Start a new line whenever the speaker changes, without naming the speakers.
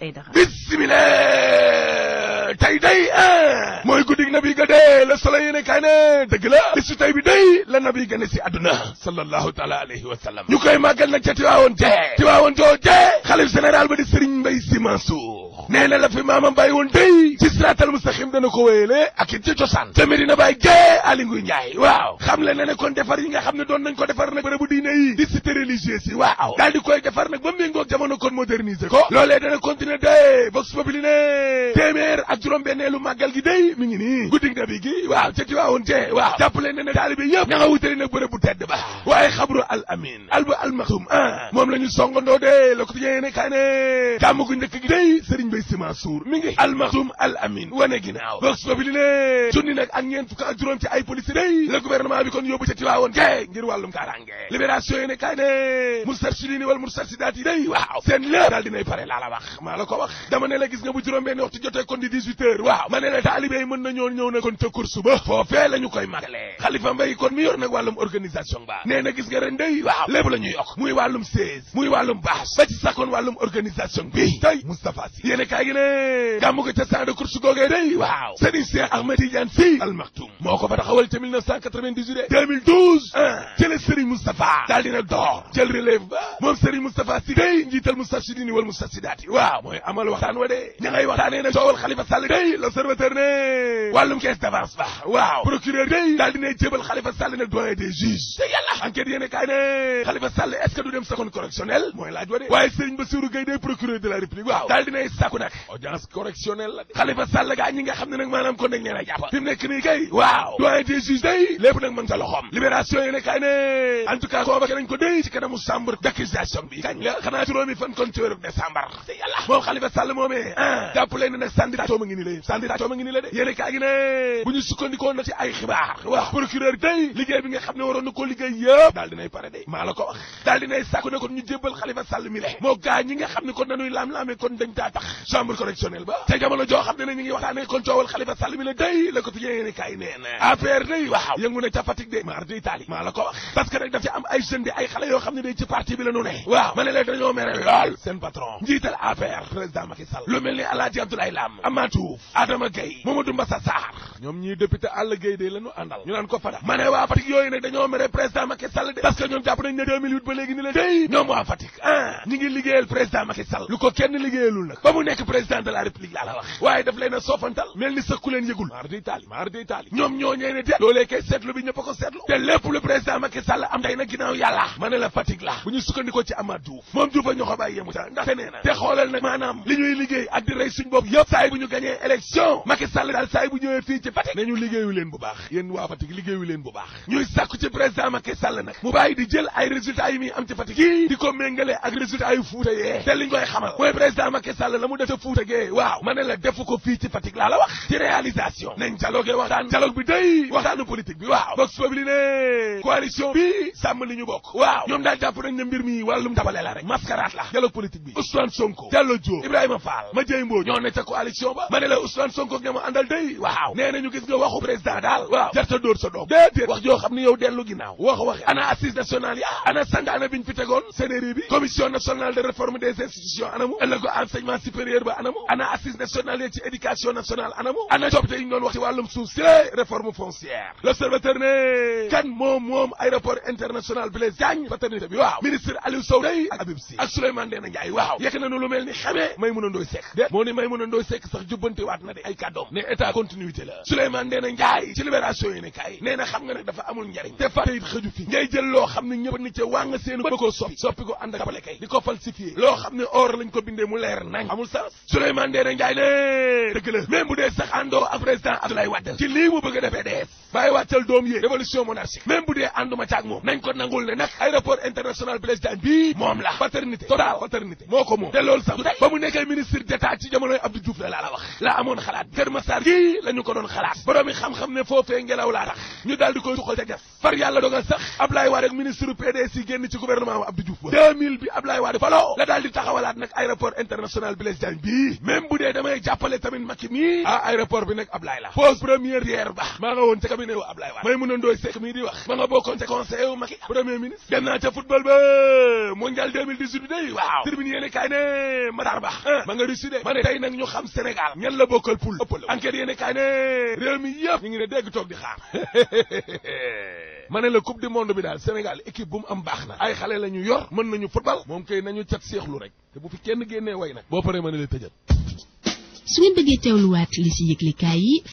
Aidara.
bismillah tey day mooy guddig nabi ga dee la solo yéene kay ne dëgg la bisu tey bi day la nabi gane si àdduna sallallahu taala alayhi wa sallam ñu koy màggal nag ca Tiwaawoon joo xalif général ba di Serigne Mbaye Sy Mansour nee na la fi maamam bàyyi woon day ci siraatal mustaqim dana ko wéyale ak it ci cosaan te Medina Baye gee Aly Ngouille Ndiaye waaw xam le ne kon defar yi nga xam ne doon nañ ko defar nag bërëbu diine yi di cité religieuse yi waaw daal di koy defar nag ba méngoog jamono kon moderniser ko loolee dana continuer day vox populi ne téeméer ak juróom-benneelu màggal gi day mi ngi nii guddig nabi gi waaw ca Tiwaawoon waaw jàppale ne taalibe yëpp ña nga wutali nag bërëb bu tedd ba waaye xabru al amin alba al maktum moom la ñu songandoo de la ko yéene kay ne gàmmu gu njëkk gi day Serigne Mbaye Sy Mansour mi ngi al maktum al amin wane ginnaaw vox populi ne junni nag ak ñeent fukk ak juróom ci ay policiers day le gouvernement bi kon yóbbu ca Tiwaawoon ngir wàllum kaaraange libération yéene kay ne mustarshidina wal mustarshidaat yi day waaw seen lépp daal dinay pare laa la wax maa la ko wax dama ne la gis nga bu juróom-benn waxtu jotee kon di 18 heures waaw ma ne la taalibe yi mën nañoo ñëw na kon ca course ba foofee la ñu koy màggalee Khalifa Mbaye kon mi yor nag wàllum organisation ba nee na gis nga ren day waaw lépp la ñuy yokk muy wàllum siège muy wàllum bâche ba ci sakkoon wàllum organisation bi tey Moustapha Sy yéene kaay gi ne gàmmu ko ca champ de course googee day waaw Serigne Cheikh Ahmed Tidiane Sy Al Maktoum moo ko fa taxawal ca 1998 2012 ci la Serigne Moustapha daal dina door jël relève ba moom Serigne Moustapha Sy day njiital Moustarchidine wal Moustarchidaat waaw mooy amal waxtaan wa de ña ngay waxtaanee nag coowal Khalifa Sall day l'observateur ne wàllum caisse d'avance ba waaw procureur day daal dina jébal Khalifa Sall nag doyen des juges te yàlla enquête yéene kaay ne Khalifa Sall est-ce que du dem seconde correctionnel mooy laaj wa de waaye Serigne Bassirou Gueye day procureur de la République waaw daal dinay sàkku nag audience correctionnelle la de Khalifa Sall gaa ñi nga xam ne nag maanaam kon dañ leen a jàpp fi mu nekk nii kay waaw doyen des juges day lépp nag mën sa loxoom libération yéene kaay ne en tout cas convoqué nañ ko day ci kanamu chambre d'accusation bi kañ la xanaa juróomi fan kon ci weeru décembre te yàlla moom Khalifa Sall moomee jàppale ne nag candidature ma ngi ni la de yéene kaay gi ne bu ñu sukkandikoo na ci ay xibaar waaw procureur day liggéey bi nga xam ne waroon na ko liggéey yëpp daal dinay pare de maa la ko wax daal dinay sàkku ne kon ñu jébbal Khalifa Sall mi le moo gaa ñi nga xam ne kon dañuy laam-laamee kon dañ taa tax chambre correctionnelle ba te jamono joo xam ne ñu ngi waxtaanee kon coowal Khalifa Sall mi le day la ko ti yéene kaay nee na affaire day waaw yëngu na ca Fatick de mar day taali maa la ko wax parce que nag daf ci am ay jeunes di ay xale yoo xam ne day ci parti bi la nu ne waaw ma ne la dañoo mere lool seen patron njiital affaire président Macky Sall lu mel ni Alaaji Abdoulaye Lam Amatou Adama Gueye Mamadou Mbassa Sarr ñoom ñii député Alla Gueye de la ñu àndal ñu naan ko fada ma ne waa Fatick yooyu nag dañoo mere président Macky Sall de parce que ñoom jàpp nañ ne 2008 ba léegi ni la day ñoom waa Fatick ñi ngi liggéeyal président Macky Sall lu ko kenn liggéeyalul nag ba mu nekk président de la République laa la wax waaye daf leen a soofantal mel ni sëkku leen yëgul maar day taali ñoom ñoo ñee ne de loolee kay seetlu bi ñëpp a ko seetlu te lépp lu président Macky Sall am tey nag ginnaaw yàlla ma ne la Fatick la bu ñu sukkandikoo ci Amath Diouf moom Diouf a ñoo ko bàyyi yemu ta ndaxte nee na te xoolal nag maanaam li ñuy liggéey ak di rey suñ bopp yëpp saa yi bu ñu gañee élection Macky Sall daal saa yi bu ñëwee fii ci Fatick nañu liggéeyu leen bu baax yéen waa Fatick liggéeyu leen bu baax ñuy sàkku ci président Macky Sall nag mu bàyyi di jël ay résultats yi muy am ci Fatick yi di ko méngale ak résultats yu Fuuta yee te liñ koy xamal mooy président Macky Sall la mu def ca Fuuta gee waaw ma ne la defu ko fii ci Fatick laa la wax ci réalisation nañ dialogue waxtaan dialogue bi day waxtaanu politique bi waaw Vox Populi ne coalition bi sàmm li ñu bokk waaw ñoom daal jàpp nañ ne mbir mi wàllum dabale la rek mascarade la dialogue politique bi Ousmane Sonko Diallo Diop Ibrahima Fall Madiaye Mbodj ñoo ne ca coalition ba ma ne la Ousmane Sonko ak ña ma àndal day waaw nee nañu gis nga waxu président daal waaw jarta dóor sa doom déedéet wax joo xam ne yow dellu ginnaaw waxi ana assise nationale ya ana santaane biñ fi tegoon CNRI bi commission nationale de réforme des institutions anamu ëllëg enseignement supérieur ba anamu ana assise nationale ya ci éducation nationale anamu ana coppite yi ñu doon wax ci wàllum suuf si réforme foncière l'observateur ne kan moom aéroport international Blaise Diagne paternité bi waaw ministre Aliou Sow day ak Habib Sy ak Souleymane Ndéné Ndiaye waaw yekk nañu lu mel ni xamee Maïmouna Ndoye Seck de moo ni Maïmouna Ndoye Seck sax jubbante waat na de ay kàddoom ne état continuité la Souleymane Ndéné Ndiaye ci libération yi ne kay nee na xam nga nag dafa amul njariñ te fàtte it xëju fi ngay jël loo xam ne ñëpp ni ca waa nga seenu ba ko soppi ko ànd ak tabale kay di ko falsifié loo xam ne or lañ ko bindee mu leer nañ amul sens Souleymane Ndéné Ndiaye ne dëgg la même bu dee sax àndoo ak président Abdoulaye Wade ci lii mu bëgg a defee dees bàyyi wàccal doom yi révolution monarchique même bu dee ànduma caag moom nañ ko nangul ne nag aéroport international Blaise Diagne bii moom la paternité totale paternité moo ko moom te loolu sax du tey ba mu nekkee ministre d'état ci jamonoy Abdou Diouf la la wax la amoon xalaat Kër Massar gii la ñu ko doon xalaat boroomi xam-xam ne foofee ngelaw laa tax ñu daal di koy tuxal ca gas far yàlla dogal sax Abdoulaye Wade ak ministre PDS yi génn ci gouvernement Abdou Diouf ba 2000 bi Abdoulaye Wade faloo la daal di taxawalaat nag aéroport international Blaise Diagne bii même bu dee damay jàppale tamit Macky mii aéroport bi nag Ablaye la pose première hier ba maa nga woon ca cabinet wu Ablaye Wade may mun a ndooy sekk mii di wax ma nga bokkoon ca conseil wu Macky premier ministre dem naa ca football ba mondial 2018 bi day waaw tribune yéene kaay ne Matar Ba ma nga Russie de ma ne tey nag ñu xam Sénégal ñan la bokkal poule ëppala enquête yéene kaay ne réew mi yëpp ñu ngi ne dégg toog di xaar ma ne la coupe du monde bi daal Sénégal équipe bu mu am baax na ay xale la ñu yor mën nañu football moom kay nañu cat seexlu rek te bu fi kenn génnee way nag boo paree ma ne la tëjal
su ngeen bëggee teewluwaat li ci yëglekaay yi